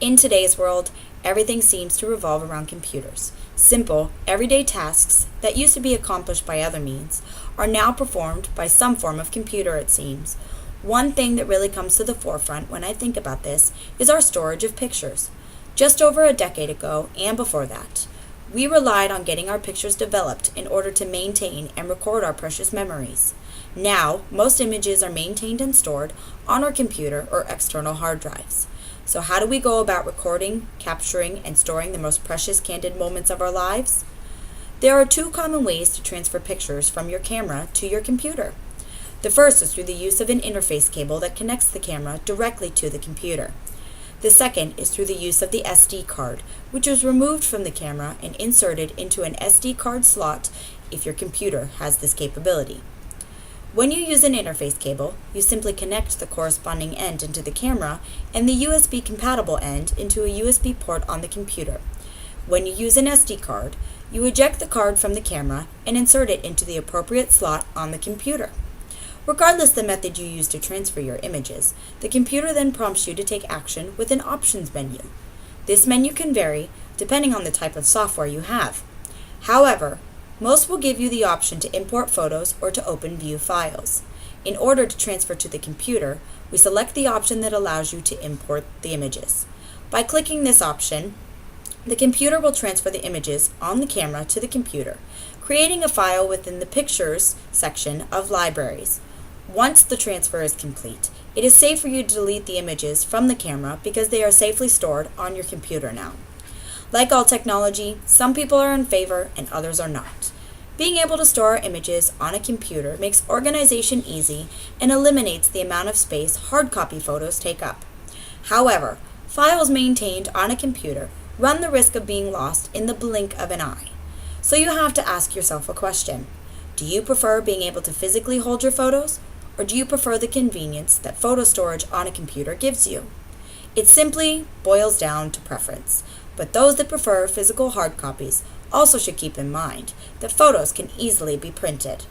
In today's world, everything seems to revolve around computers. Simple, everyday tasks that used to be accomplished by other means are now performed by some form of computer, it seems. One thing that really comes to the forefront when I think about this is our storage of pictures. Just over a decade ago, and before that, we relied on getting our pictures developed in order to maintain and record our precious memories. Now, most images are maintained and stored on our computer or external hard drives. So how do we go about recording, capturing, and storing the most precious candid moments of our lives? There are two common ways to transfer pictures from your camera to your computer. The first is through the use of an interface cable that connects the camera directly to the computer. The second is through the use of the SD card, which is removed from the camera and inserted into an SD card slot if your computer has this capability. When you use an interface cable, you simply connect the corresponding end into the camera and the USB-compatible end into a USB port on the computer. When you use an SD card, you eject the card from the camera and insert it into the appropriate slot on the computer. Regardless the method you use to transfer your images, the computer then prompts you to take action with an options menu. This menu can vary depending on the type of software you have. However, most will give you the option to import photos or to open view files. In order to transfer to the computer, we select the option that allows you to import the images. By clicking this option, the computer will transfer the images on the camera to the computer, creating a file within the Pictures section of Libraries. Once the transfer is complete, it is safe for you to delete the images from the camera because they are safely stored on your computer now. Like all technology, some people are in favor and others are not. Being able to store our images on a computer makes organization easy and eliminates the amount of space hard copy photos take up. However, files maintained on a computer run the risk of being lost in the blink of an eye. So you have to ask yourself a question. Do you prefer being able to physically hold your photos, or do you prefer the convenience that photo storage on a computer gives you? It simply boils down to preference, but those that prefer physical hard copies also should keep in mind that photos can easily be printed.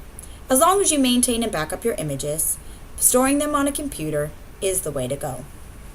As long as you maintain and back up your images, storing them on a computer is the way to go.